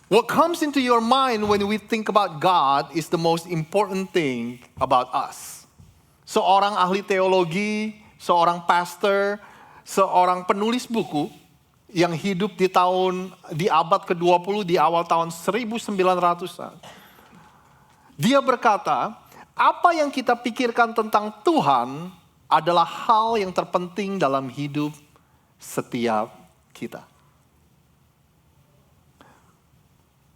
What comes into your mind when we think about God is the most important thing about us. Seorang ahli teologi, seorang pastor, seorang penulis buku yang hidup di abad ke-20 di awal tahun 1900-an. Dia berkata, apa yang kita pikirkan tentang Tuhan adalah hal yang terpenting dalam hidup setiap kita.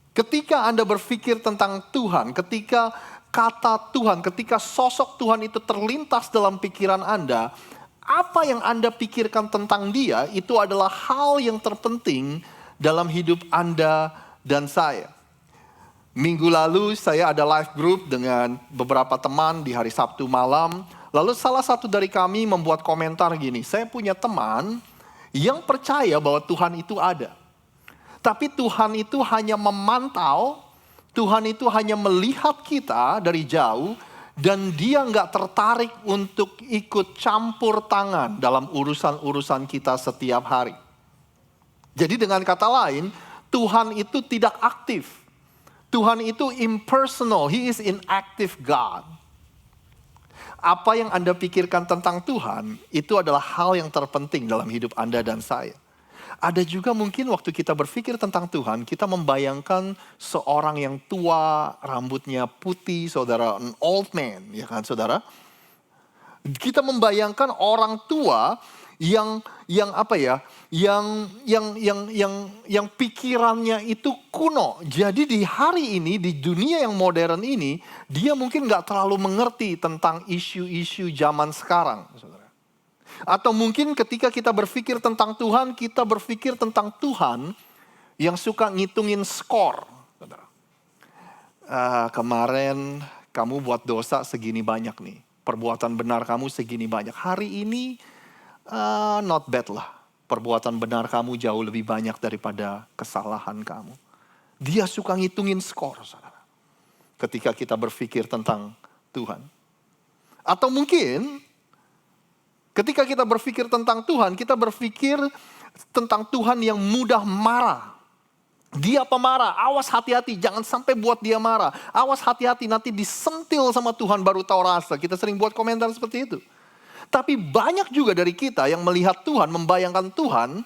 Ketika Anda berpikir tentang Tuhan, ketika kata Tuhan, ketika sosok Tuhan itu terlintas dalam pikiran Anda, apa yang Anda pikirkan tentang Dia itu adalah hal yang terpenting dalam hidup Anda dan saya. Minggu lalu saya ada live group dengan beberapa teman di hari Sabtu malam. Lalu salah satu dari kami membuat komentar gini, saya punya teman yang percaya bahwa Tuhan itu ada. Tapi Tuhan itu hanya memantau, Tuhan itu hanya melihat kita dari jauh, dan dia nggak tertarik untuk ikut campur tangan dalam urusan-urusan kita setiap hari. Jadi dengan kata lain, Tuhan itu tidak aktif. Tuhan itu impersonal, He is inactive God. Apa yang Anda pikirkan tentang Tuhan, itu adalah hal yang terpenting dalam hidup Anda dan saya. Ada juga mungkin waktu kita berpikir tentang Tuhan, kita membayangkan seorang yang tua, rambutnya putih, saudara, an old man, ya kan saudara? Kita membayangkan orang tua yang pikirannya itu kuno. Jadi di hari ini, di dunia yang modern ini, dia mungkin nggak terlalu mengerti tentang isu-isu zaman sekarang, saudara. Atau mungkin ketika kita berpikir tentang Tuhan, kita berpikir tentang Tuhan yang suka ngitungin skor. Kemarin kamu buat dosa segini banyak nih. Perbuatan benar kamu segini banyak. Hari ini not bad lah. Perbuatan benar kamu jauh lebih banyak daripada kesalahan kamu. Dia suka ngitungin skor, saudara. Ketika kita berpikir tentang Tuhan. Atau mungkin ketika kita berpikir tentang Tuhan, kita berpikir tentang Tuhan yang mudah marah. Dia pemarah, awas hati-hati, jangan sampai buat dia marah. Awas hati-hati, nanti disentil sama Tuhan baru tahu rasa. Kita sering buat komentar seperti itu. Tapi banyak juga dari kita yang melihat Tuhan, membayangkan Tuhan,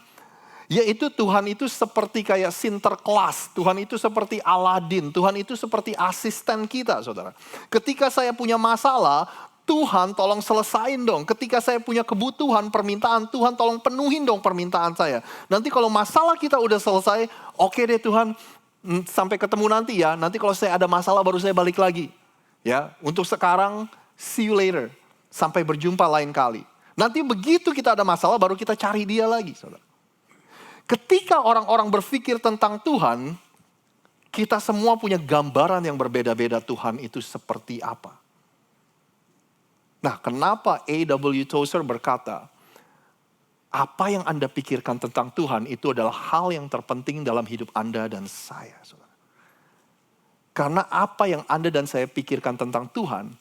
yaitu Tuhan itu seperti kayak Sinterklas. Tuhan itu seperti Aladin, Tuhan itu seperti asisten kita, saudara. Ketika saya punya masalah, Tuhan tolong selesain dong. Ketika saya punya kebutuhan, permintaan, Tuhan tolong penuhin dong permintaan saya. Nanti kalau masalah kita udah selesai, oke deh Tuhan, sampai ketemu nanti ya. Nanti kalau saya ada masalah baru saya balik lagi. Ya, untuk sekarang, see you later. Sampai berjumpa lain kali. Nanti begitu kita ada masalah baru kita cari dia lagi, saudara. Ketika orang-orang berpikir tentang Tuhan, kita semua punya gambaran yang berbeda-beda Tuhan itu seperti apa. Nah, kenapa A.W. Tozer berkata, apa yang Anda pikirkan tentang Tuhan itu adalah hal yang terpenting dalam hidup Anda dan saya, saudara. Karena apa yang Anda dan saya pikirkan tentang Tuhan,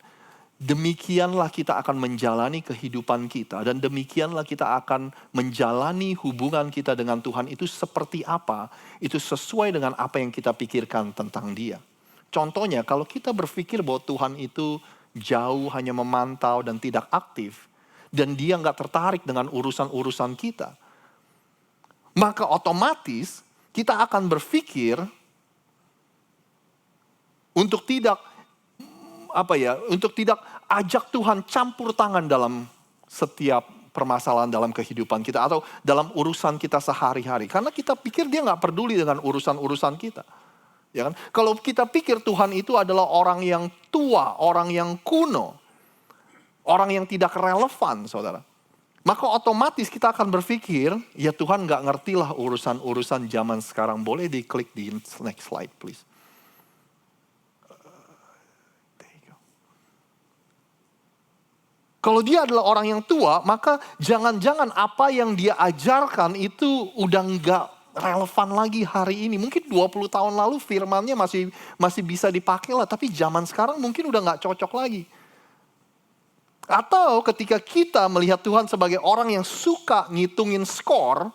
demikianlah kita akan menjalani kehidupan kita. Dan demikianlah kita akan menjalani hubungan kita dengan Tuhan itu seperti apa. Itu sesuai dengan apa yang kita pikirkan tentang Dia. Contohnya, kalau kita berpikir bahwa Tuhan itu jauh, hanya memantau dan tidak aktif, dan dia nggak tertarik dengan urusan-urusan kita, maka otomatis kita akan berpikir untuk tidak ajak Tuhan campur tangan dalam setiap permasalahan dalam kehidupan kita atau dalam urusan kita sehari-hari, karena kita pikir dia nggak peduli dengan urusan-urusan kita. Ya kan? Kalau kita pikir Tuhan itu adalah orang yang tua, orang yang kuno, orang yang tidak relevan, saudara, maka otomatis kita akan berpikir, ya Tuhan gak ngerti lah urusan-urusan zaman sekarang. Boleh diklik di next slide please. Kalau dia adalah orang yang tua, maka jangan-jangan apa yang dia ajarkan itu udah gak relevan lagi hari ini. Mungkin 20 tahun lalu firmannya masih bisa dipakai lah. Tapi zaman sekarang mungkin udah gak cocok lagi. Atau ketika kita melihat Tuhan sebagai orang yang suka ngitungin skor,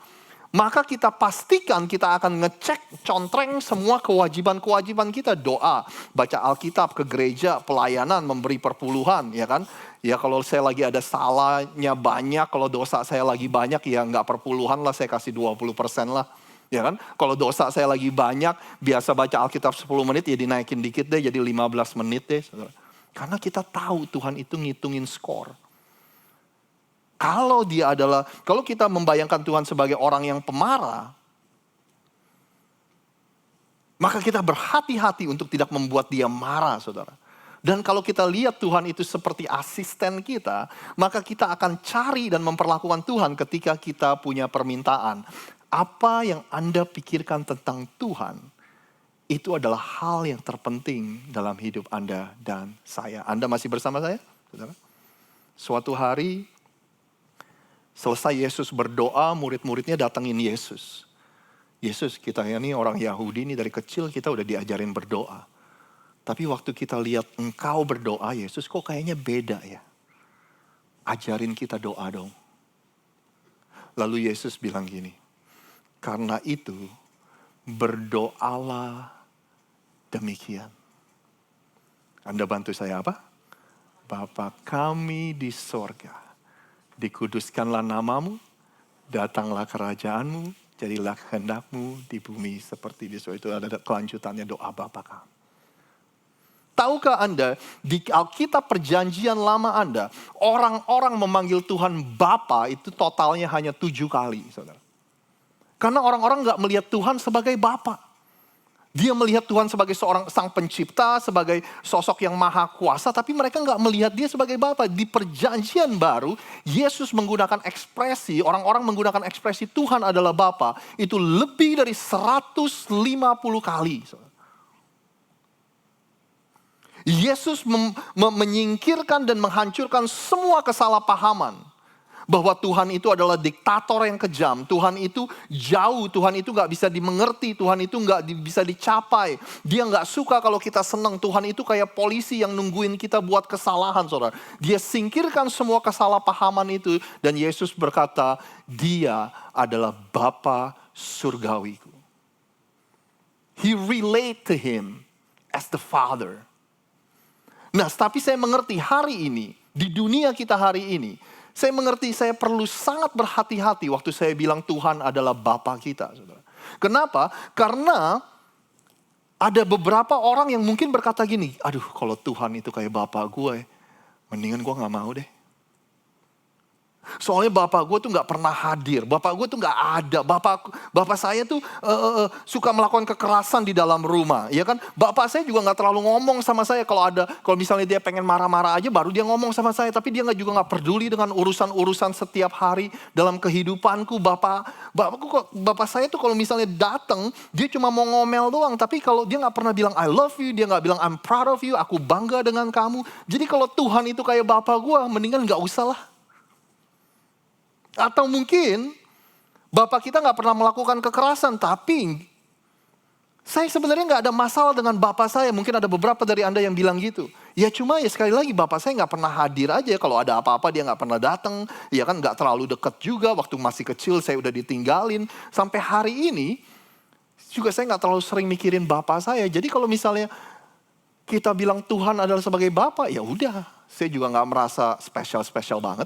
maka kita pastikan kita akan ngecek contreng semua kewajiban-kewajiban kita. Doa, baca Alkitab, ke gereja, pelayanan, memberi perpuluhan, ya kan. Ya kalau saya lagi ada salahnya banyak, kalau dosa saya lagi banyak, ya nggak perpuluhan lah, saya kasih 20% lah. Ya kan, kalau dosa saya lagi banyak, biasa baca Alkitab 10 menit, ya dinaikin dikit deh jadi 15 menit deh. Karena kita tahu Tuhan itu ngitungin skor. Kalau kita membayangkan Tuhan sebagai orang yang pemarah, maka kita berhati-hati untuk tidak membuat dia marah, saudara. Dan kalau kita lihat Tuhan itu seperti asisten kita, maka kita akan cari dan memperlakukan Tuhan ketika kita punya permintaan. Apa yang Anda pikirkan tentang Tuhan, itu adalah hal yang terpenting dalam hidup Anda dan saya. Anda masih bersama saya, saudara? Suatu hari, selesai Yesus berdoa, murid-muridnya datangin Yesus. Yesus, kita ini orang Yahudi ini dari kecil kita udah diajarin berdoa. Tapi waktu kita lihat engkau berdoa, Yesus kok kayaknya beda ya. Ajarin kita doa dong. Lalu Yesus bilang gini, karena itu berdoalah demikian. Anda bantu saya apa? Bapa kami di sorga, dikuduskanlah namamu, datanglah kerajaanmu, jadilah kehendakmu di bumi seperti di surga. Itu ada kelanjutannya doa Bapa kami. Tahukah Anda, di Alkitab perjanjian lama Anda, orang-orang memanggil Tuhan Bapa itu totalnya hanya 7 kali, saudara. Karena orang-orang gak melihat Tuhan sebagai Bapa. Dia melihat Tuhan sebagai seorang sang pencipta, sebagai sosok yang maha kuasa, tapi mereka nggak melihat dia sebagai Bapa. Di perjanjian baru, Yesus menggunakan ekspresi, orang-orang menggunakan ekspresi Tuhan adalah Bapa, itu lebih dari 150 kali. Yesus menyingkirkan dan menghancurkan semua kesalahpahaman. Bahwa Tuhan itu adalah diktator yang kejam. Tuhan itu jauh, Tuhan itu gak bisa dimengerti, Tuhan itu gak bisa dicapai. Dia gak suka kalau kita senang. Tuhan itu kayak polisi yang nungguin kita buat kesalahan, saudara. Dia singkirkan semua kesalahpahaman itu. Dan Yesus berkata, dia adalah Bapa surgawiku. He relate to him as the Father. Nah, tapi saya mengerti hari ini, di dunia kita hari ini, saya mengerti saya perlu sangat berhati-hati waktu saya bilang Tuhan adalah Bapa kita. Saudara. Kenapa? Karena ada beberapa orang yang mungkin berkata gini, aduh kalau Tuhan itu kayak Bapa gue, mendingan gue gak mau deh. Soalnya bapak gue tuh gak pernah hadir, bapak gue tuh gak ada, bapak saya tuh suka melakukan kekerasan di dalam rumah, ya kan? Bapak saya juga gak terlalu ngomong sama saya kalau misalnya dia pengen marah-marah aja baru dia ngomong sama saya, tapi dia juga gak peduli dengan urusan-urusan setiap hari dalam kehidupanku. Bapak saya tuh kalau misalnya datang, dia cuma mau ngomel doang, tapi kalau dia gak pernah bilang I love you, dia gak bilang I'm proud of you, aku bangga dengan kamu. Jadi kalau Tuhan itu kayak bapak gue, mendingan gak usah lah. Atau mungkin bapak kita gak pernah melakukan kekerasan, tapi saya sebenarnya gak ada masalah dengan bapak saya. Mungkin ada beberapa dari Anda yang bilang gitu. Ya cuma ya sekali lagi bapak saya gak pernah hadir aja. Kalau ada apa-apa dia gak pernah datang. Ya kan gak terlalu dekat juga. Waktu masih kecil saya udah ditinggalin. Sampai hari ini juga saya gak terlalu sering mikirin bapak saya. Jadi kalau misalnya kita bilang Tuhan adalah sebagai bapak, ya udah. Saya juga gak merasa spesial banget.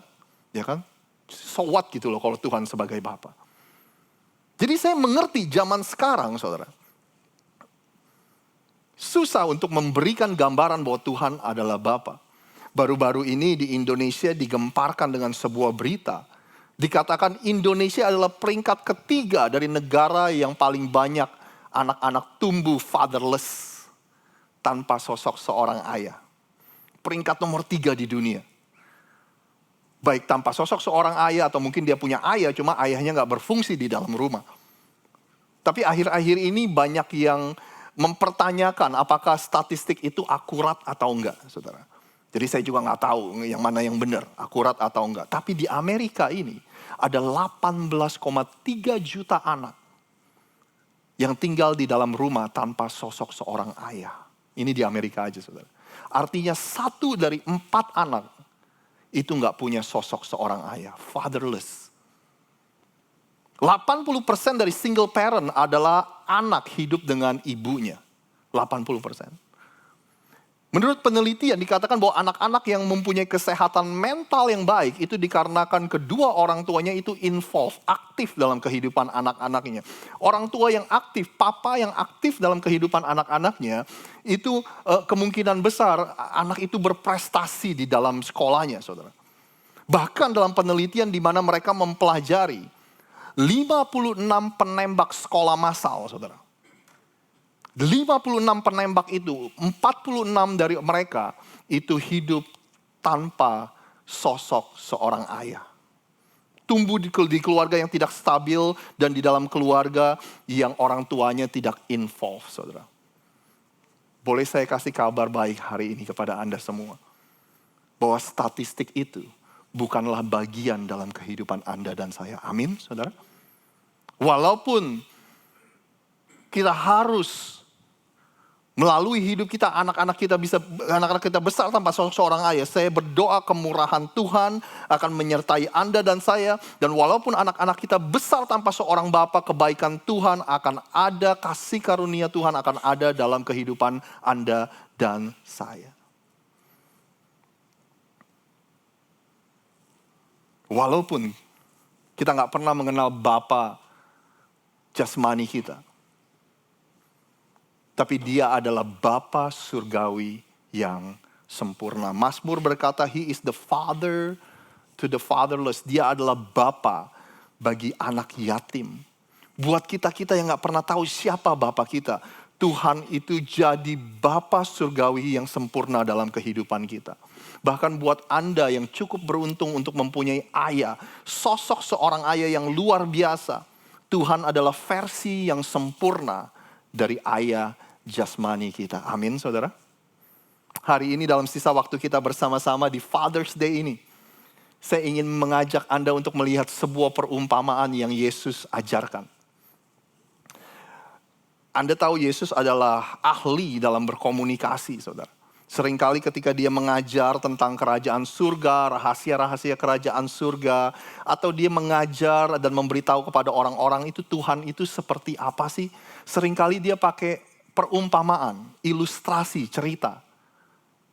Ya kan? So what gitu loh kalau Tuhan sebagai Bapa. Jadi saya mengerti zaman sekarang saudara. Susah untuk memberikan gambaran bahwa Tuhan adalah Bapa. Baru-baru ini di Indonesia digemparkan dengan sebuah berita. Dikatakan Indonesia adalah peringkat ketiga dari negara yang paling banyak anak-anak tumbuh fatherless. Tanpa sosok seorang ayah. Peringkat nomor 3 di dunia. Baik tanpa sosok seorang ayah atau mungkin dia punya ayah, cuma ayahnya gak berfungsi di dalam rumah. Tapi akhir-akhir ini banyak yang mempertanyakan apakah statistik itu akurat atau enggak, saudara. Jadi saya juga gak tahu yang mana yang benar, akurat atau enggak. Tapi di Amerika ini ada 18,3 juta anak yang tinggal di dalam rumah tanpa sosok seorang ayah. Ini di Amerika aja, saudara. Artinya 1 dari 4 anak itu gak punya sosok seorang ayah, fatherless. 80% dari single parent adalah anak hidup dengan ibunya. 80%. Menurut penelitian dikatakan bahwa anak-anak yang mempunyai kesehatan mental yang baik itu dikarenakan kedua orang tuanya itu involve, aktif dalam kehidupan anak-anaknya. Orang tua yang aktif, papa yang aktif dalam kehidupan anak-anaknya, itu kemungkinan besar anak itu berprestasi di dalam sekolahnya, saudara. Bahkan dalam penelitian di mana mereka mempelajari 56 penembak sekolah massal, saudara. 56 penembak itu, 46 dari mereka itu hidup tanpa sosok seorang ayah. Tumbuh di keluarga yang tidak stabil dan di dalam keluarga yang orang tuanya tidak involve, saudara. Boleh saya kasih kabar baik hari ini kepada Anda semua. Bahwa statistik itu bukanlah bagian dalam kehidupan Anda dan saya. Amin, saudara. Walaupun kita harus melalui hidup kita, anak-anak kita besar tanpa seorang ayah. Saya berdoa kemurahan Tuhan akan menyertai Anda dan saya. Dan walaupun anak-anak kita besar tanpa seorang bapa, kebaikan Tuhan akan ada, kasih karunia Tuhan akan ada dalam kehidupan Anda dan saya. Walaupun kita gak pernah mengenal bapa jasmani kita. Tapi dia adalah Bapa surgawi yang sempurna. Mazmur berkata, He is the father to the fatherless. Dia adalah Bapa bagi anak yatim. Buat kita yang gak pernah tahu siapa Bapa kita, Tuhan itu jadi Bapa surgawi yang sempurna dalam kehidupan kita. Bahkan buat Anda yang cukup beruntung untuk mempunyai ayah, sosok seorang ayah yang luar biasa, Tuhan adalah versi yang sempurna dari ayah jasmani kita. Amin, saudara. Hari ini dalam sisa waktu kita bersama-sama di Father's Day ini, saya ingin mengajak Anda untuk melihat sebuah perumpamaan yang Yesus ajarkan. Anda tahu Yesus adalah ahli dalam berkomunikasi, saudara. Seringkali ketika dia mengajar tentang kerajaan surga, rahasia-rahasia kerajaan surga, atau dia mengajar dan memberitahu kepada orang-orang itu Tuhan itu seperti apa sih? Seringkali dia pakai perumpamaan, ilustrasi, cerita.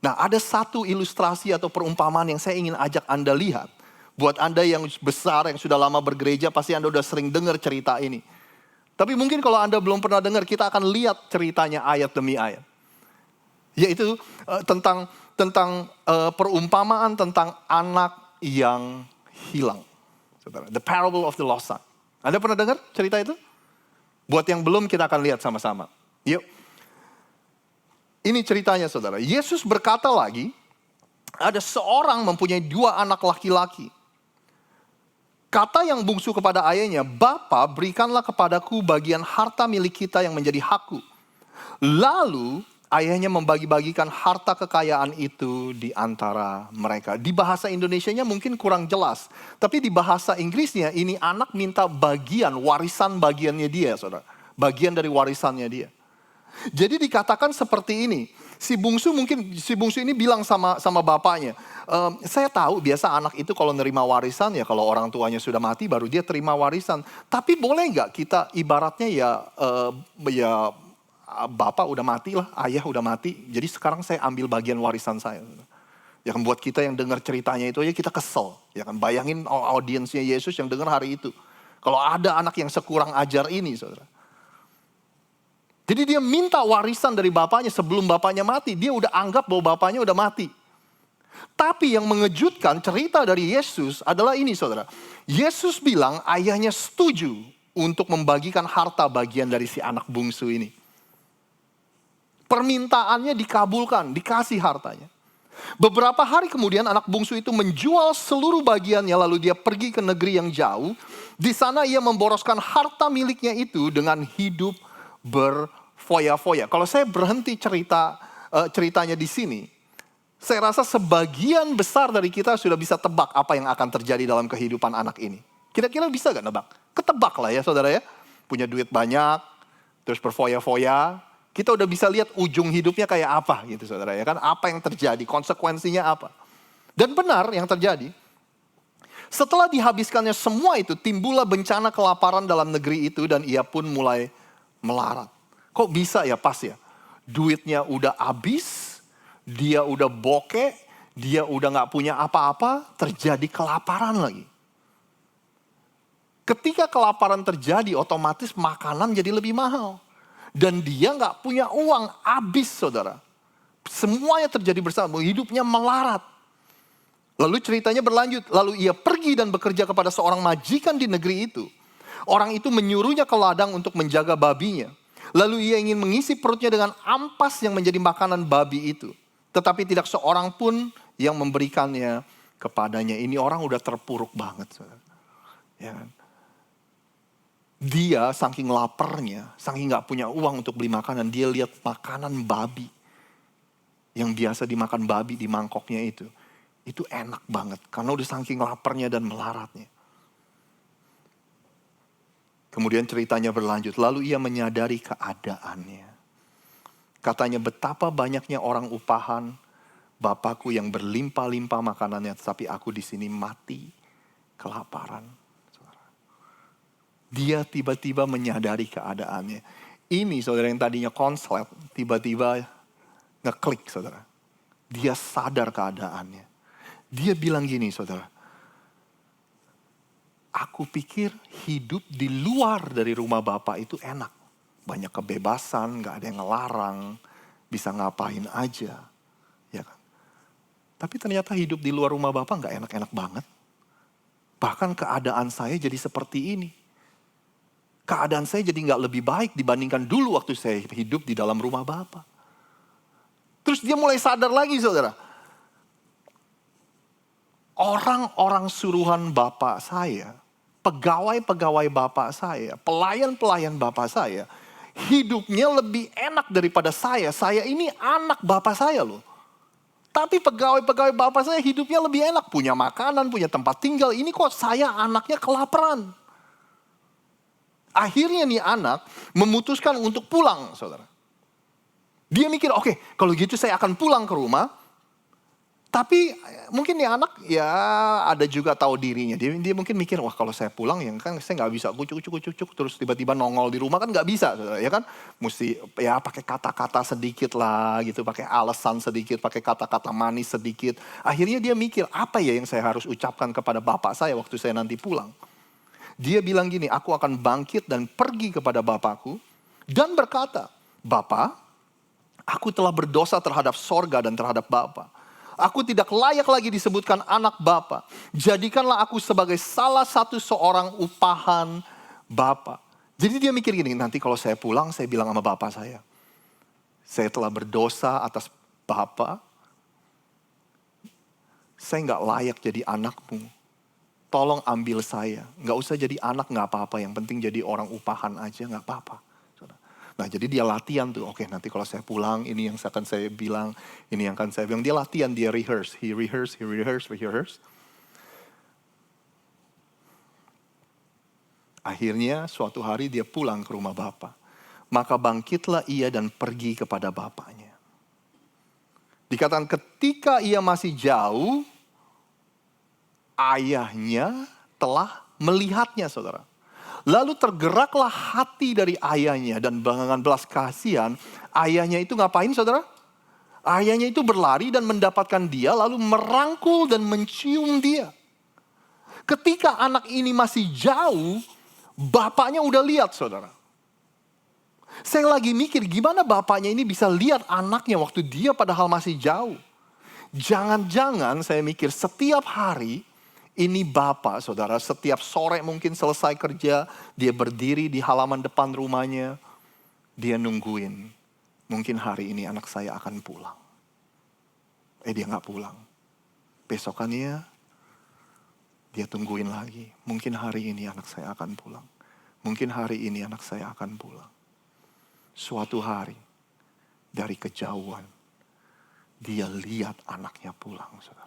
Nah, ada satu ilustrasi atau perumpamaan yang saya ingin ajak Anda lihat. Buat Anda yang besar, yang sudah lama bergereja, pasti Anda sudah sering dengar cerita ini. Tapi mungkin kalau Anda belum pernah dengar, kita akan lihat ceritanya ayat demi ayat. Yaitu tentang perumpamaan tentang anak yang hilang. The parable of the lost son. Anda pernah dengar cerita itu? Buat yang belum, kita akan lihat sama-sama. Yuk. Ini ceritanya, saudara. Yesus berkata lagi, ada seorang mempunyai 2 anak laki-laki. Kata yang bungsu kepada ayahnya, Bapa, berikanlah kepadaku bagian harta milik kita yang menjadi hakku. Lalu ayahnya membagi-bagikan harta kekayaan itu di antara mereka. Di bahasa Indonesianya mungkin kurang jelas. Tapi di bahasa Inggrisnya ini anak minta bagian, warisan bagiannya dia, saudara. Bagian dari warisannya dia. Jadi dikatakan seperti ini. Si bungsu ini bilang sama bapaknya, saya tahu biasa anak itu kalau nerima warisan ya kalau orang tuanya sudah mati baru dia terima warisan. Tapi boleh nggak kita ibaratnya ya bapak udah mati lah, ayah udah mati. Jadi sekarang saya ambil bagian warisan saya. Ya kan buat kita yang dengar ceritanya itu aja kita kesel. Ya kan bayangin audiensnya Yesus yang dengar hari itu. Kalau ada anak yang sekurang ajar ini, saudara. Jadi dia minta warisan dari bapaknya sebelum bapaknya mati. Dia udah anggap bahwa bapaknya udah mati. Tapi yang mengejutkan cerita dari Yesus adalah ini, saudara. Yesus bilang ayahnya setuju untuk membagikan harta bagian dari si anak bungsu ini. Permintaannya dikabulkan, dikasih hartanya. Beberapa hari kemudian anak bungsu itu menjual seluruh bagiannya lalu dia pergi ke negeri yang jauh. Di sana ia memboroskan harta miliknya itu dengan hidup berfoya-foya. Kalau saya berhenti ceritanya di sini, saya rasa sebagian besar dari kita sudah bisa tebak apa yang akan terjadi dalam kehidupan anak ini. Kira-kira bisa gak nebak? Ketebak lah ya saudara ya. Punya duit banyak, terus berfoya-foya. Kita udah bisa lihat ujung hidupnya kayak apa gitu saudara ya kan. Apa yang terjadi, konsekuensinya apa. Dan benar yang terjadi. Setelah dihabiskannya semua itu, timbullah bencana kelaparan dalam negeri itu dan ia pun mulai melarat. Kok bisa ya pas ya? Duitnya udah habis, dia udah bokeh, dia udah gak punya apa-apa, terjadi kelaparan lagi. Ketika kelaparan terjadi, otomatis makanan jadi lebih mahal. Dan dia gak punya uang, habis saudara. Semuanya terjadi bersama, hidupnya melarat. Lalu ceritanya berlanjut, lalu ia pergi dan bekerja kepada seorang majikan di negeri itu. Orang itu menyuruhnya ke ladang untuk menjaga babinya. Lalu ia ingin mengisi perutnya dengan ampas yang menjadi makanan babi itu. Tetapi tidak seorang pun yang memberikannya kepadanya. Ini orang udah terpuruk banget. Saudara. Ya kan? Dia saking laparnya, saking gak punya uang untuk beli makanan, dia lihat makanan babi. Yang biasa dimakan babi di mangkoknya itu enak banget. Karena udah saking laparnya dan melaratnya. Kemudian ceritanya berlanjut, lalu ia menyadari keadaannya. Katanya betapa banyaknya orang upahan, Bapakku yang berlimpah-limpah makanannya, tetapi aku di sini mati kelaparan. Dia tiba-tiba menyadari keadaannya. Ini saudara yang tadinya konslet, tiba-tiba ngeklik saudara. Dia sadar keadaannya. Dia bilang gini saudara. Aku pikir hidup di luar dari rumah Bapak itu enak. Banyak kebebasan, gak ada yang ngelarang. Bisa ngapain aja. Ya kan? Tapi ternyata hidup di luar rumah Bapak gak enak-enak banget. Bahkan keadaan saya jadi seperti ini. Keadaan saya jadi gak lebih baik dibandingkan dulu waktu saya hidup di dalam rumah Bapak. Terus dia mulai sadar lagi saudara. Orang-orang suruhan Bapak saya, pegawai-pegawai Bapak saya, pelayan-pelayan Bapak saya, hidupnya lebih enak daripada saya. Saya ini anak Bapak saya loh. Tapi pegawai-pegawai Bapak saya hidupnya lebih enak. Punya makanan, punya tempat tinggal. Ini kok saya anaknya kelaparan. Akhirnya nih anak memutuskan untuk pulang saudara. Dia mikir oke, kalau gitu saya akan pulang ke rumah. Tapi mungkin nih anak ya ada juga tahu dirinya. Dia mungkin mikir wah kalau saya pulang ya kan saya nggak bisa kucuk terus tiba-tiba nongol di rumah kan nggak bisa ya kan. Mesti ya pakai kata-kata sedikit lah gitu, pakai alasan sedikit, pakai kata-kata manis sedikit. Akhirnya dia mikir apa ya yang saya harus ucapkan kepada bapak saya waktu saya nanti pulang. Dia bilang gini, aku akan bangkit dan pergi kepada bapakku dan berkata, Bapak, aku telah berdosa terhadap sorga dan terhadap Bapak. Aku tidak layak lagi disebutkan anak Bapa. Jadikanlah aku sebagai salah satu seorang upahan Bapa. Jadi dia mikir gini, nanti kalau saya pulang saya bilang sama Bapak saya telah berdosa atas Bapa. Saya gak layak jadi anakmu. Tolong ambil saya. Gak usah jadi anak gak apa-apa. Yang penting jadi orang upahan aja gak apa-apa. Nah jadi dia latihan tuh, oke nanti kalau saya pulang ini yang akan saya bilang, ini yang akan saya bilang. Dia latihan, dia rehearse. He rehearse. Akhirnya suatu hari dia pulang ke rumah Bapak. Maka bangkitlah ia dan pergi kepada bapaknya. Dikatakan ketika ia masih jauh, ayahnya telah melihatnya saudara. Lalu tergeraklah hati dari ayahnya dan dengan belas kasihan, ayahnya itu ngapain saudara? Ayahnya itu berlari dan mendapatkan dia lalu merangkul dan mencium dia. Ketika anak ini masih jauh, bapaknya udah lihat saudara. Saya lagi mikir gimana bapaknya ini bisa lihat anaknya waktu dia padahal masih jauh. Jangan-jangan saya mikir setiap hari, ini bapak saudara, setiap sore mungkin selesai kerja, dia berdiri di halaman depan rumahnya, dia nungguin. Mungkin hari ini anak saya akan pulang. Dia gak pulang. Besokannya, dia tungguin lagi. Mungkin hari ini anak saya akan pulang. Mungkin hari ini anak saya akan pulang. Suatu hari, dari kejauhan, dia lihat anaknya pulang saudara.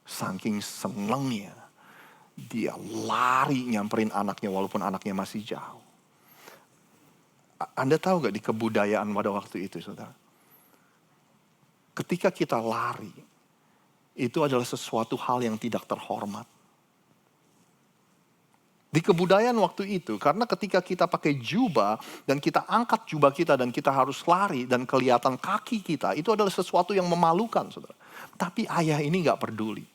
Saking senengnya, dia lari nyamperin anaknya walaupun anaknya masih jauh. Anda tahu gak di kebudayaan pada waktu itu saudara? Ketika kita lari, itu adalah sesuatu hal yang tidak terhormat. Di kebudayaan waktu itu, karena ketika kita pakai jubah dan kita angkat jubah kita dan kita harus lari dan kelihatan kaki kita, itu adalah sesuatu yang memalukan, saudara. Tapi ayah ini gak peduli.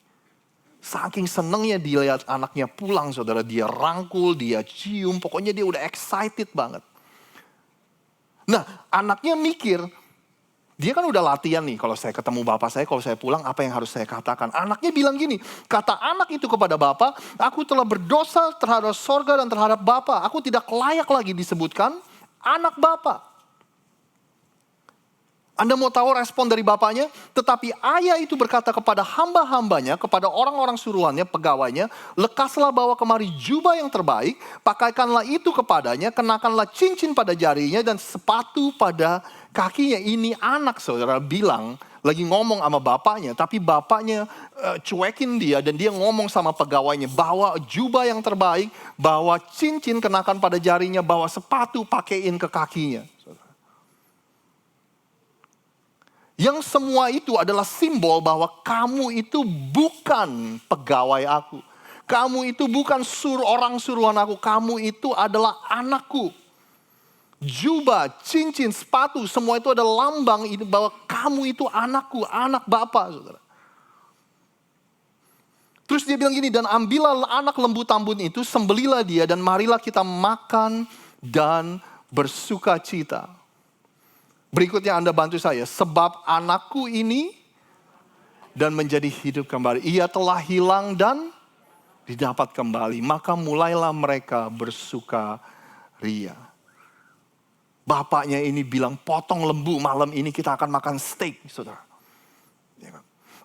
Saking senengnya dilihat anaknya pulang, saudara. Dia rangkul, dia cium, pokoknya dia udah excited banget. Nah, anaknya mikir, dia kan udah latihan nih, kalau saya ketemu bapak saya, kalau saya pulang apa yang harus saya katakan. Anaknya bilang gini, kata anak itu kepada bapak, aku telah berdosa terhadap sorga dan terhadap bapak. Aku tidak layak lagi disebutkan anak bapak. Anda mau tahu respon dari bapaknya? Tetapi ayah itu berkata kepada hamba-hambanya, kepada orang-orang suruhannya, pegawainya, lekaslah bawa kemari jubah yang terbaik, pakaikanlah itu kepadanya, kenakanlah cincin pada jarinya dan sepatu pada kakinya. Ini anak, saudara, bilang, lagi ngomong sama bapaknya, tapi bapaknya cuekin dia dan dia ngomong sama pegawainya, bawa jubah yang terbaik, bawa cincin kenakan pada jarinya, bawa sepatu pakein ke kakinya. Yang semua itu adalah simbol bahwa kamu itu bukan pegawai aku. Kamu itu bukan orang suruhan aku. Kamu itu adalah anakku. Jubah, cincin, sepatu, semua itu adalah lambang bahwa kamu itu anakku, anak Bapa, saudara. Terus dia bilang gini, dan ambillah anak lembu tambun itu, sembelilah dia dan marilah kita makan dan bersuka cita. Berikutnya Anda bantu saya. Sebab anakku ini dan menjadi hidup kembali. Ia telah hilang dan didapat kembali. Maka mulailah mereka bersuka ria. Bapaknya ini bilang potong lembu. Malam ini kita akan makan steak, saudara.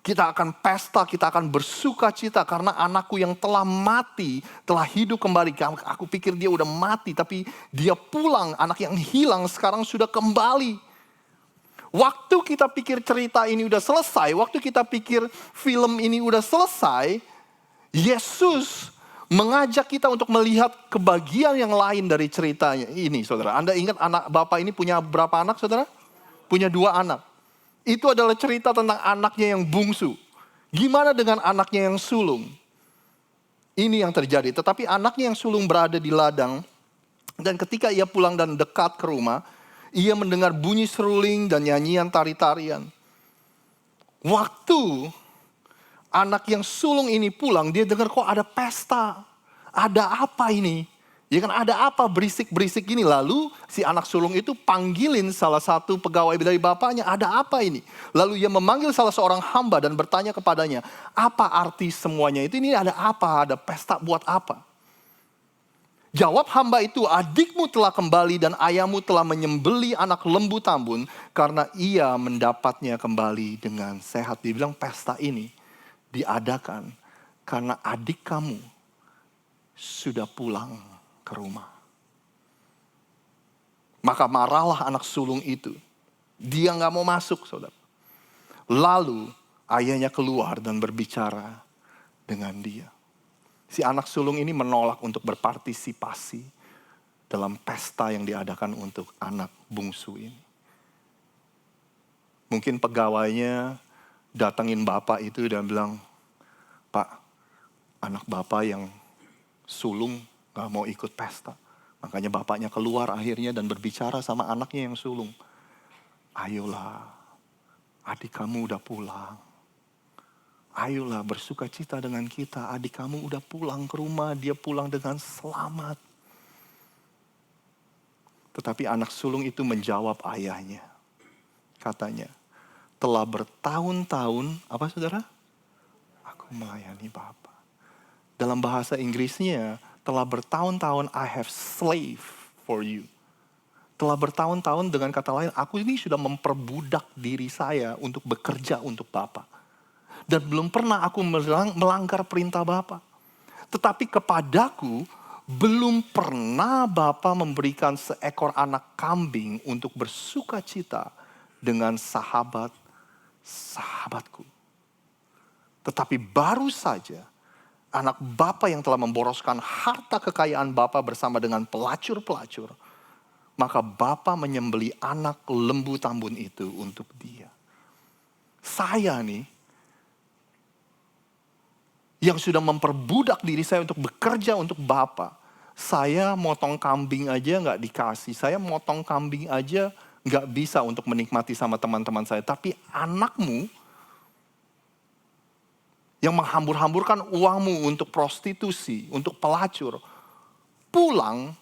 Kita akan pesta, kita akan bersuka cita. Karena anakku yang telah mati, telah hidup kembali. Aku pikir dia udah mati, tapi dia pulang. Anak yang hilang sekarang sudah kembali. Waktu kita pikir cerita ini udah selesai, waktu kita pikir film ini udah selesai, Yesus mengajak kita untuk melihat kebagian yang lain dari ceritanya ini, saudara. Anda ingat anak Bapak ini punya berapa anak, saudara? Punya 2 anak. Itu adalah cerita tentang anaknya yang bungsu. Gimana dengan anaknya yang sulung? Ini yang terjadi. Tetapi anaknya yang sulung berada di ladang, dan ketika ia pulang dan dekat ke rumah, ia mendengar bunyi seruling dan nyanyian tari-tarian. Waktu anak yang sulung ini pulang, dia dengar kok ada pesta. Ada apa ini? Ya kan, ada apa berisik-berisik ini? Lalu si anak sulung itu panggilin salah satu pegawai dari bapaknya. Ada apa ini? Lalu ia memanggil salah seorang hamba dan bertanya kepadanya, apa arti semuanya itu? Ini ada apa? Ada pesta buat apa? Jawab hamba itu, adikmu telah kembali dan ayahmu telah menyembeli anak lembu tambun karena ia mendapatnya kembali dengan sehat. Dia bilang pesta ini diadakan karena adik kamu sudah pulang ke rumah. Maka marahlah anak sulung itu. Dia gak mau masuk, saudara. Lalu ayahnya keluar dan berbicara dengan dia. Si anak sulung ini menolak untuk berpartisipasi dalam pesta yang diadakan untuk anak bungsu ini. Mungkin pegawainya datengin bapak itu dan bilang, Pak, anak bapak yang sulung gak mau ikut pesta. Makanya bapaknya keluar akhirnya dan berbicara sama anaknya yang sulung. Ayolah, adik kamu udah pulang. Ayolah bersuka cita dengan kita. Adik kamu udah pulang ke rumah. Dia pulang dengan selamat. Tetapi anak sulung itu menjawab ayahnya. Katanya, telah bertahun-tahun, apa saudara? Aku melayani Bapa. Dalam bahasa Inggrisnya, telah bertahun-tahun I have slave for you. Telah bertahun-tahun dengan kata lain, aku ini sudah memperbudak diri saya untuk bekerja untuk Bapa. Dan belum pernah aku melanggar perintah Bapa. Tetapi kepadaku belum pernah Bapa memberikan seekor anak kambing untuk bersuka cita dengan sahabat-sahabatku. Tetapi baru saja anak Bapa yang telah memboroskan harta kekayaan Bapa bersama dengan pelacur-pelacur. Maka Bapa menyembeli anak lembu tambun itu untuk dia. Saya nih, yang sudah memperbudak diri saya untuk bekerja untuk Bapa, Saya motong kambing aja nggak dikasih. Saya motong kambing aja nggak bisa untuk menikmati sama teman-teman saya. Tapi anakmu yang menghambur-hamburkan uangmu untuk prostitusi, untuk pelacur, pulang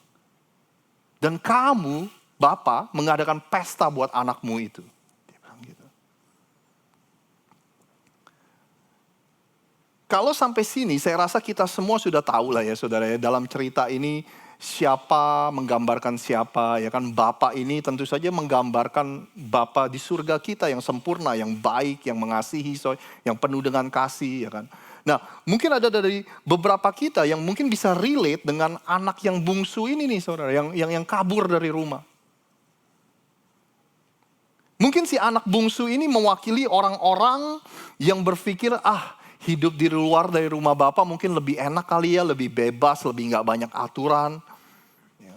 dan kamu, Bapak, mengadakan pesta buat anakmu itu. Dia bilang gitu. Kalau sampai sini, saya rasa kita semua sudah tahu lah ya saudara ya. Dalam cerita ini siapa menggambarkan siapa ya kan. Bapa ini tentu saja menggambarkan Bapa di surga kita yang sempurna, yang baik, yang mengasihi, yang penuh dengan kasih ya kan. Nah mungkin ada dari beberapa kita yang mungkin bisa relate dengan anak yang bungsu ini nih saudara. Yang kabur dari rumah. Mungkin si anak bungsu ini mewakili orang-orang yang berpikir hidup di luar dari rumah Bapak mungkin lebih enak kali ya, lebih bebas, lebih nggak banyak aturan. Ya.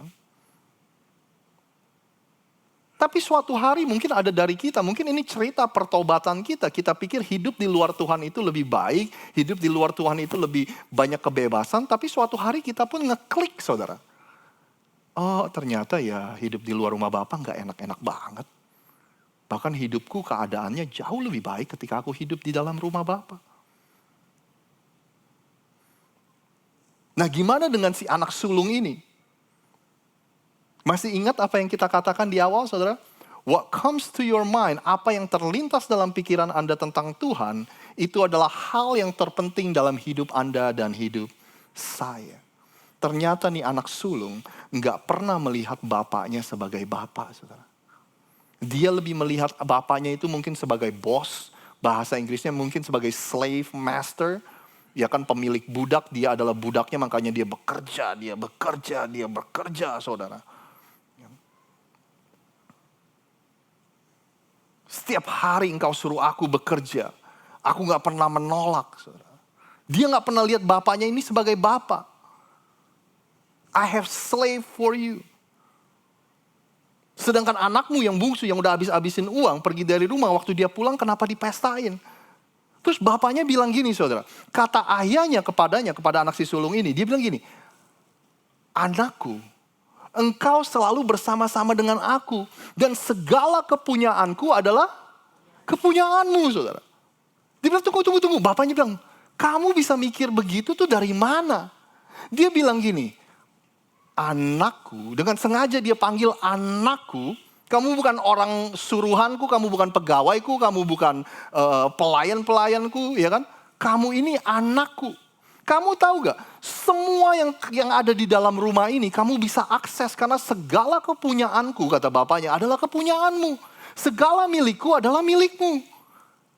Tapi suatu hari mungkin ada dari kita, mungkin ini cerita pertobatan kita. Kita pikir hidup di luar Tuhan itu lebih baik, hidup di luar Tuhan itu lebih banyak kebebasan. Tapi suatu hari kita pun ngeklik saudara. Oh ternyata ya hidup di luar rumah Bapak nggak enak-enak banget. Bahkan hidupku keadaannya jauh lebih baik ketika aku hidup di dalam rumah Bapak. Nah gimana dengan si anak sulung ini? Masih ingat apa yang kita katakan di awal saudara? What comes to your mind, apa yang terlintas dalam pikiran Anda tentang Tuhan, itu adalah hal yang terpenting dalam hidup Anda dan hidup saya. Ternyata nih anak sulung nggak pernah melihat bapaknya sebagai bapak saudara. Dia lebih melihat bapaknya itu mungkin sebagai bos, bahasa Inggrisnya mungkin sebagai slave master. Ya kan pemilik budak, dia adalah budaknya makanya dia bekerja saudara. Setiap hari engkau suruh aku bekerja. Aku gak pernah menolak saudara. Dia gak pernah lihat bapaknya ini sebagai bapak. I have slave for you. Sedangkan anakmu yang bungsu yang udah habis-habisin uang pergi dari rumah, waktu dia pulang kenapa dipestain? Terus bapaknya bilang gini saudara, kata ayahnya kepada anak si sulung ini, dia bilang gini, anakku, engkau selalu bersama-sama dengan aku dan segala kepunyaanku adalah kepunyaanmu saudara. Dia bilang tunggu, bapaknya bilang, kamu bisa mikir begitu tuh dari mana? Dia bilang gini, anakku, dengan sengaja dia panggil anakku. Kamu bukan orang suruhanku, kamu bukan pegawaiku, kamu bukan pelayan-pelayanku, ya kan? Kamu ini anakku. Kamu tahu gak? Semua yang ada di dalam rumah ini kamu bisa akses karena segala kepunyaanku, kata bapaknya, adalah kepunyaanmu. Segala milikku adalah milikmu.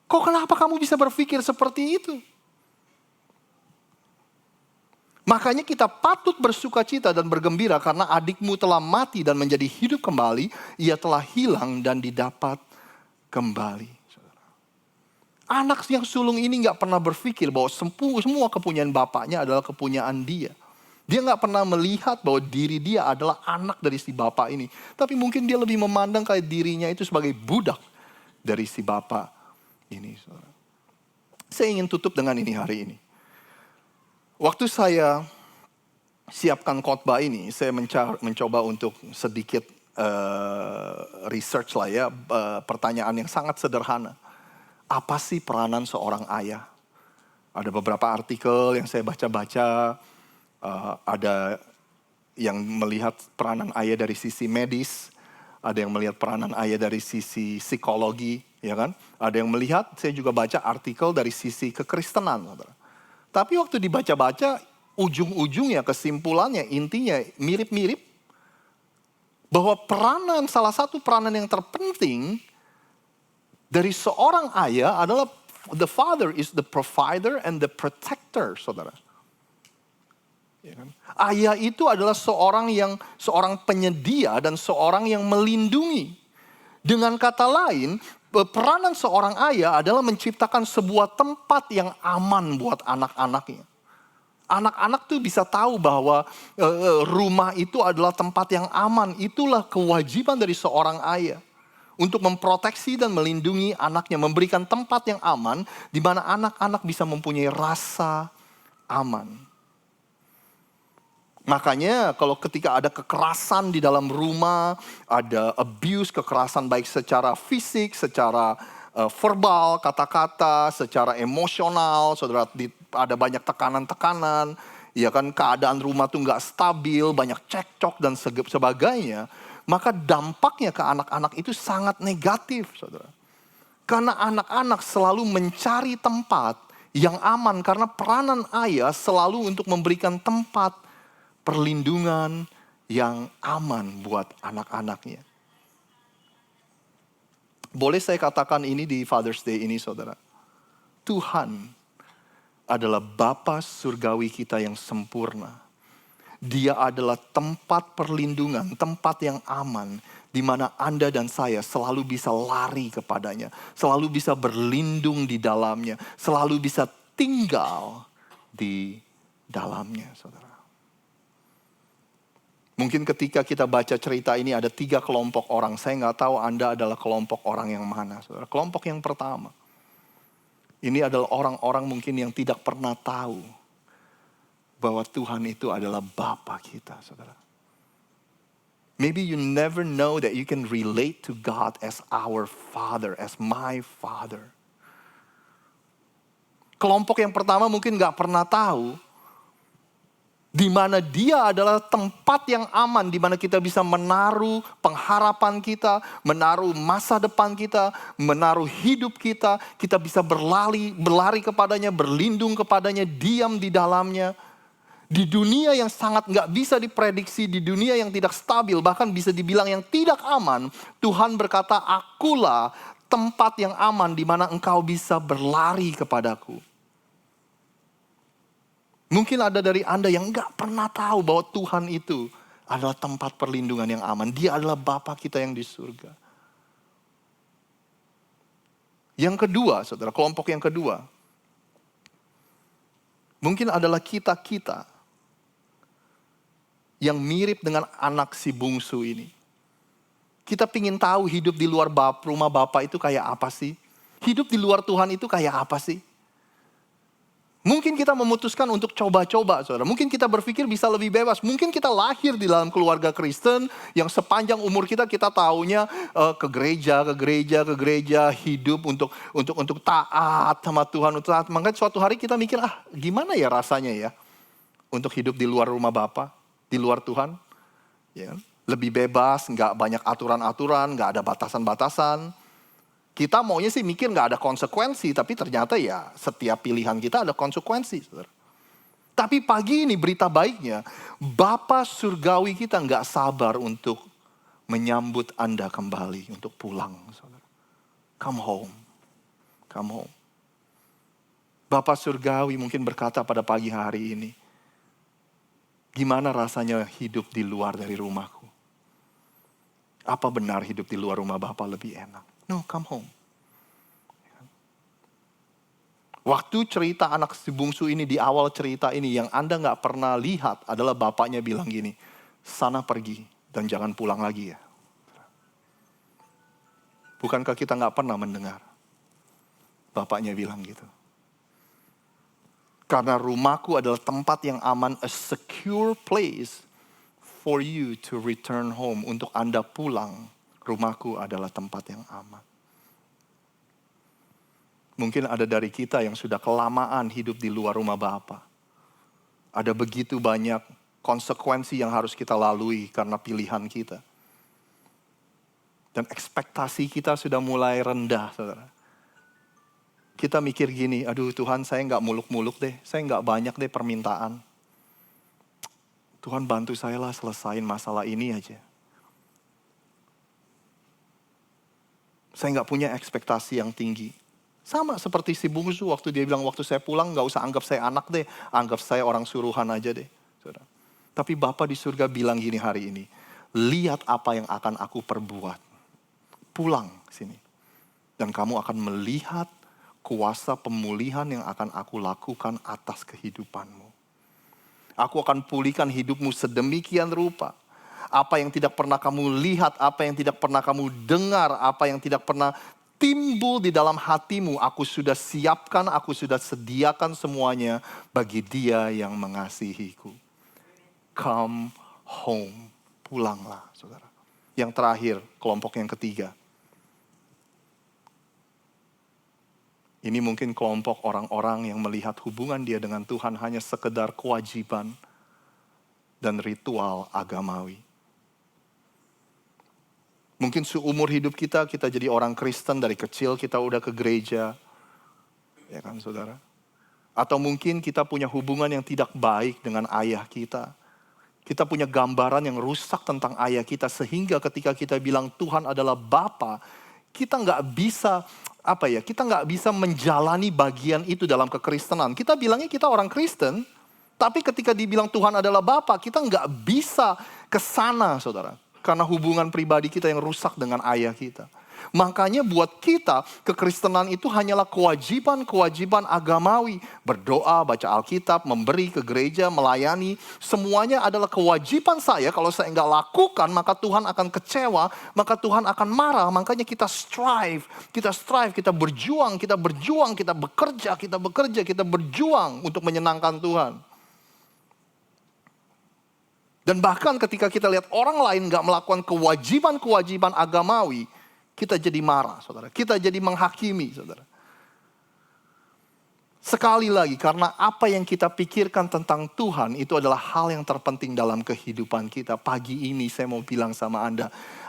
Kok kenapa kamu bisa berpikir seperti itu? Makanya kita patut bersukacita dan bergembira karena adikmu telah mati dan menjadi hidup kembali. Ia telah hilang dan didapat kembali. Anak yang sulung ini gak pernah berpikir bahwa semua kepunyaan bapaknya adalah kepunyaan dia. Dia gak pernah melihat bahwa diri dia adalah anak dari si bapak ini. Tapi mungkin dia lebih memandang kayak dirinya itu sebagai budak dari si bapak ini. Saya ingin tutup dengan ini hari ini. Waktu saya siapkan khotbah ini, saya mencoba untuk sedikit research lah ya, pertanyaan yang sangat sederhana. Apa sih peranan seorang ayah? Ada beberapa artikel yang saya baca-baca, ada yang melihat peranan ayah dari sisi medis, ada yang melihat peranan ayah dari sisi psikologi, ya kan? Ada yang melihat, saya juga baca artikel dari sisi kekristenan, saudara. Tapi waktu dibaca-baca, ujung-ujungnya, kesimpulannya, intinya mirip-mirip. Bahwa salah satu peranan yang terpenting dari seorang ayah adalah the father is the provider and the protector, saudara. Ya kan? Ayah itu adalah seorang penyedia dan seorang yang melindungi. Dengan kata lain, peranan seorang ayah adalah menciptakan sebuah tempat yang aman buat anak-anaknya. Anak-anak tuh bisa tahu bahwa rumah itu adalah tempat yang aman. Itulah kewajiban dari seorang ayah. Untuk memproteksi dan melindungi anaknya. Memberikan tempat yang aman di mana anak-anak bisa mempunyai rasa aman. Makanya kalau ketika ada kekerasan di dalam rumah, ada abuse, kekerasan baik secara fisik, secara verbal, kata-kata, secara emosional, saudara, ada banyak tekanan-tekanan, ya kan, keadaan rumah tuh nggak stabil, banyak cekcok dan sebagainya, maka dampaknya ke anak-anak itu sangat negatif, saudara. Karena anak-anak selalu mencari tempat yang aman, karena peranan ayah selalu untuk memberikan tempat perlindungan yang aman buat anak-anaknya. Boleh saya katakan ini di Father's Day ini, saudara. Tuhan adalah Bapa surgawi kita yang sempurna. Dia adalah tempat perlindungan, tempat yang aman, di mana Anda dan saya selalu bisa lari kepadanya, selalu bisa berlindung di dalamnya, selalu bisa tinggal di dalamnya, saudara. Mungkin ketika kita baca cerita ini ada 3 kelompok orang. Saya nggak tahu Anda adalah kelompok orang yang mana, saudara. Kelompok yang pertama, ini adalah orang-orang mungkin yang tidak pernah tahu bahwa Tuhan itu adalah Bapa kita, saudara. Maybe you never know that you can relate to God as our Father, as my Father. Kelompok yang pertama mungkin nggak pernah tahu di mana Dia adalah tempat yang aman, di mana kita bisa menaruh pengharapan kita, menaruh masa depan kita, menaruh hidup kita. Kita bisa berlari kepadanya, berlindung kepadanya, diam di dalamnya. Di dunia yang sangat nggak bisa diprediksi, di dunia yang tidak stabil, bahkan bisa dibilang yang tidak aman, Tuhan berkata, akulah tempat yang aman di mana engkau bisa berlari kepadaku. Mungkin ada dari Anda yang nggak pernah tahu bahwa Tuhan itu adalah tempat perlindungan yang aman. Dia adalah Bapa kita yang di surga. Yang kedua, saudara, kelompok yang kedua, mungkin adalah kita-kita yang mirip dengan anak si bungsu ini. Kita pingin tahu hidup di luar rumah Bapa itu kayak apa sih? Hidup di luar Tuhan itu kayak apa sih? Mungkin kita memutuskan untuk coba-coba, saudara. Mungkin kita berpikir bisa lebih bebas. Mungkin kita lahir di dalam keluarga Kristen yang sepanjang umur kita taunya ke gereja, hidup untuk taat sama Tuhan, untuk taat. Makanya suatu hari kita mikir, gimana ya rasanya ya untuk hidup di luar rumah Bapa, di luar Tuhan, ya, lebih bebas, nggak banyak aturan-aturan, nggak ada batasan-batasan. Kita maunya sih mikir nggak ada konsekuensi, tapi ternyata ya setiap pilihan kita ada konsekuensi, saudara. Tapi pagi ini berita baiknya, Bapa surgawi kita nggak sabar untuk menyambut Anda kembali, untuk pulang, saudara. Come home, come home. Bapa surgawi mungkin berkata pada pagi hari ini, gimana rasanya hidup di luar dari rumahku? Apa benar hidup di luar rumah Bapa lebih enak? No, come home. Waktu cerita anak si bungsu ini, di awal cerita ini, yang Anda gak pernah lihat adalah bapaknya bilang gini, sana pergi dan jangan pulang lagi ya. Bukankah kita gak pernah mendengar bapaknya bilang gitu? Karena rumahku adalah tempat yang aman, a secure place for you to return home. Untuk Anda pulang, rumahku adalah tempat yang aman. Mungkin ada dari kita yang sudah kelamaan hidup di luar rumah Bapa. Ada begitu banyak konsekuensi yang harus kita lalui karena pilihan kita. Dan ekspektasi kita sudah mulai rendah, saudara. Kita mikir gini, aduh Tuhan, saya nggak muluk-muluk deh, saya nggak banyak deh permintaan. Tuhan bantu saya lah selesain masalah ini aja. Saya nggak punya ekspektasi yang tinggi. Sama seperti si bungsu waktu dia bilang, waktu saya pulang nggak usah anggap saya anak deh. Anggap saya orang suruhan aja deh. Saudara. Tapi Bapa di surga bilang gini hari ini, lihat apa yang akan aku perbuat. Pulang sini. Dan kamu akan melihat kuasa pemulihan yang akan aku lakukan atas kehidupanmu. Aku akan pulihkan hidupmu sedemikian rupa. Apa yang tidak pernah kamu lihat, apa yang tidak pernah kamu dengar, apa yang tidak pernah timbul di dalam hatimu, aku sudah siapkan, aku sudah sediakan semuanya bagi Dia yang mengasihiku. come home. Pulanglah, saudara. Yang terakhir, kelompok yang ketiga. Ini mungkin kelompok orang-orang yang melihat hubungan dia dengan Tuhan hanya sekedar kewajiban dan ritual agamawi. Mungkin seumur hidup kita jadi orang Kristen, dari kecil kita udah ke gereja. Ya kan saudara? Atau mungkin kita punya hubungan yang tidak baik dengan ayah kita. Kita punya gambaran yang rusak tentang ayah kita, sehingga ketika kita bilang Tuhan adalah Bapa, kita nggak bisa kita nggak bisa menjalani bagian itu dalam kekristenan. Kita bilangnya kita orang Kristen, tapi ketika dibilang Tuhan adalah Bapa, kita nggak bisa ke sana, saudara. Karena hubungan pribadi kita yang rusak dengan ayah kita. Makanya buat kita, kekristenan itu hanyalah kewajiban-kewajiban agamawi. Berdoa, baca Alkitab, memberi ke gereja, melayani. Semuanya adalah kewajiban saya. Kalau saya nggak lakukan, maka Tuhan akan kecewa. Maka Tuhan akan marah. Makanya kita strive, kita berjuang, kita bekerja, kita berjuang untuk menyenangkan Tuhan. Dan bahkan ketika kita lihat orang lain nggak melakukan kewajiban-kewajiban agamawi, kita jadi marah, saudara. Kita jadi menghakimi, saudara. Sekali lagi, karena apa yang kita pikirkan tentang Tuhan itu adalah hal yang terpenting dalam kehidupan kita. Pagi ini saya mau bilang sama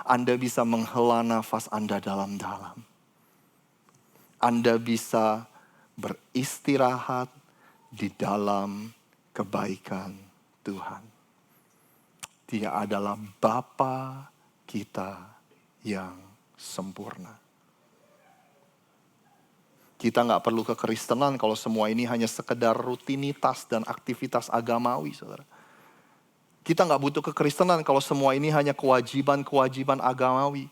Anda bisa menghela nafas Anda dalam-dalam. Anda bisa beristirahat di dalam kebaikan Tuhan. Dia adalah Bapa kita yang sempurna. Kita nggak perlu kekristenan kalau semua ini hanya sekedar rutinitas dan aktivitas agamawi, saudara. Kita nggak butuh kekristenan kalau semua ini hanya kewajiban-kewajiban agamawi.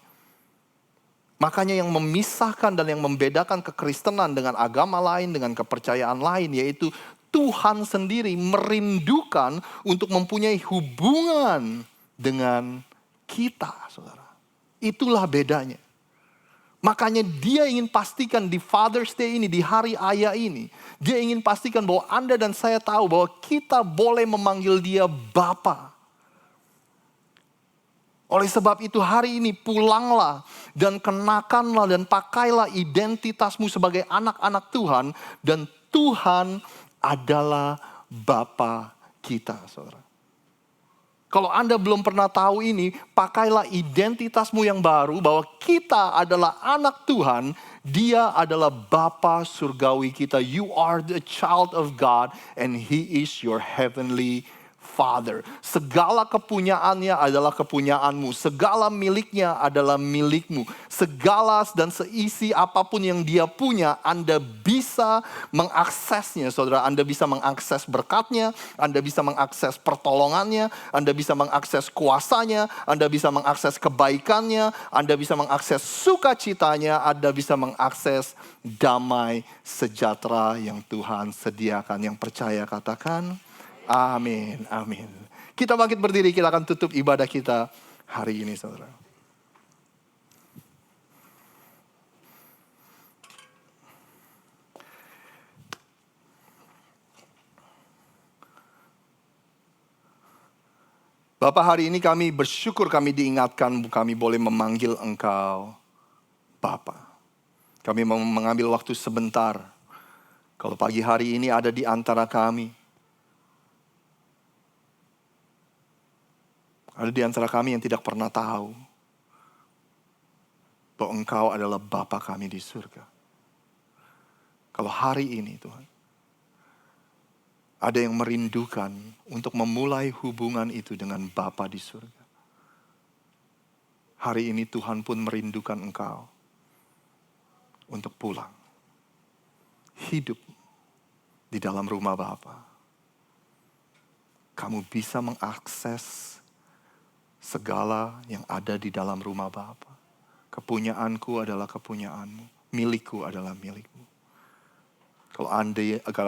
Makanya yang memisahkan dan yang membedakan kekristenan dengan agama lain, dengan kepercayaan lain, yaitu Tuhan sendiri merindukan untuk mempunyai hubungan dengan kita, saudara. Itulah bedanya. Makanya dia ingin pastikan di Father's Day ini, di hari ayah ini, dia ingin pastikan bahwa Anda dan saya tahu bahwa kita boleh memanggil dia Bapa. Oleh sebab itu hari ini pulanglah dan kenakanlah dan pakailah identitasmu sebagai anak-anak Tuhan. Dan Tuhan adalah Bapa kita, saudara. Kalau Anda belum pernah tahu ini, pakailah identitasmu yang baru bahwa kita adalah anak Tuhan, Dia adalah Bapa surgawi kita. You are the child of God and He is your heavenly Father. Segala kepunyaannya adalah kepunyaanmu. Segala miliknya adalah milikmu. Segala dan seisi apapun yang dia punya, Anda bisa mengaksesnya, saudara. Anda bisa mengakses berkatnya, Anda bisa mengakses pertolongannya, Anda bisa mengakses kuasanya, Anda bisa mengakses kebaikannya, Anda bisa mengakses sukacitanya, Anda bisa mengakses damai sejahtera yang Tuhan sediakan. Yang percaya katakan, amin, amin. Kita bangkit berdiri, kita akan tutup ibadah kita hari ini, saudara. Bapak, hari ini kami bersyukur kami diingatkan kami boleh memanggil Engkau Bapa. Kami mau mengambil waktu sebentar. Kalau pagi hari ini ada di antara kami, ada di antara kami yang tidak pernah tahu bahwa Engkau adalah Bapa kami di surga. Kalau hari ini Tuhan, ada yang merindukan untuk memulai hubungan itu dengan Bapa di surga. Hari ini Tuhan pun merindukan engkau untuk pulang. Hidup di dalam rumah Bapa. Kamu bisa mengakses segala yang ada di dalam rumah Bapa. Kepunyaanku adalah kepunyaanmu. Milikku adalah milikmu. Kalau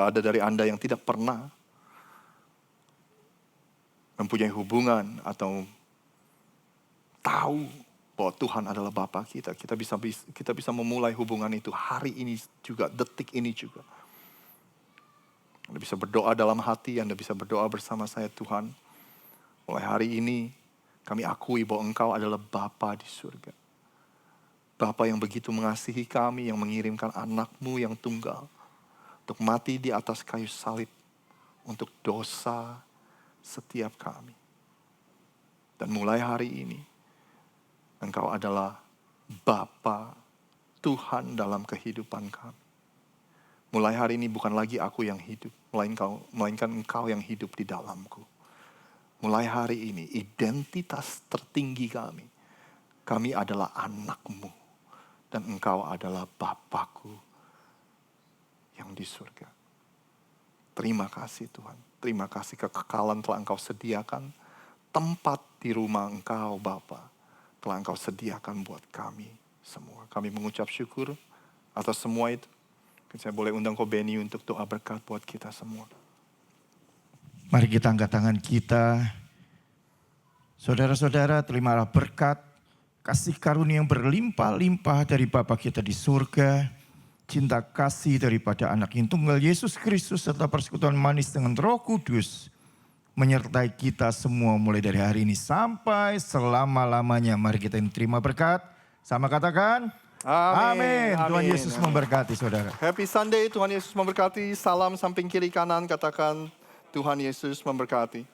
ada dari Anda yang tidak pernah mempunyai hubungan atau tahu bahwa Tuhan adalah Bapa kita bisa memulai hubungan itu hari ini juga, detik ini juga. Anda bisa berdoa dalam hati, Anda bisa berdoa bersama saya, Tuhan, Mulai hari ini kami akui bahwa Engkau adalah Bapa di surga. Bapa yang begitu mengasihi kami, yang mengirimkan anak-Mu yang tunggal untuk mati di atas kayu salib untuk dosa setiap kami. Dan mulai hari ini, Engkau adalah Bapa, Tuhan dalam kehidupan kami. Mulai hari ini bukan lagi aku yang hidup, melainkan Engkau yang hidup di dalamku. Mulai hari ini, identitas tertinggi kami adalah anak-Mu. Dan Engkau adalah Bapakku yang di surga. Terima kasih Tuhan. Terima kasih kekekalan telah Engkau sediakan. Tempat di rumah Engkau Bapa telah Engkau sediakan buat kami semua. Kami mengucap syukur atas semua itu. Saya boleh undang Ko Beni untuk doa berkat buat kita semua. Mari kita angkat tangan kita. Saudara-saudara, terimalah berkat, kasih karunia yang berlimpah-limpah dari Bapa kita di surga, cinta kasih daripada Anak yang tunggal Yesus Kristus serta persekutuan manis dengan Roh Kudus menyertai kita semua mulai dari hari ini sampai selama-lamanya. Mari kita terima berkat. Sama katakan, amin. Tuhan Yesus memberkati saudara. Happy Sunday, Tuhan Yesus memberkati. Salam samping kiri kanan, katakan Tuhan Yesus memberkati.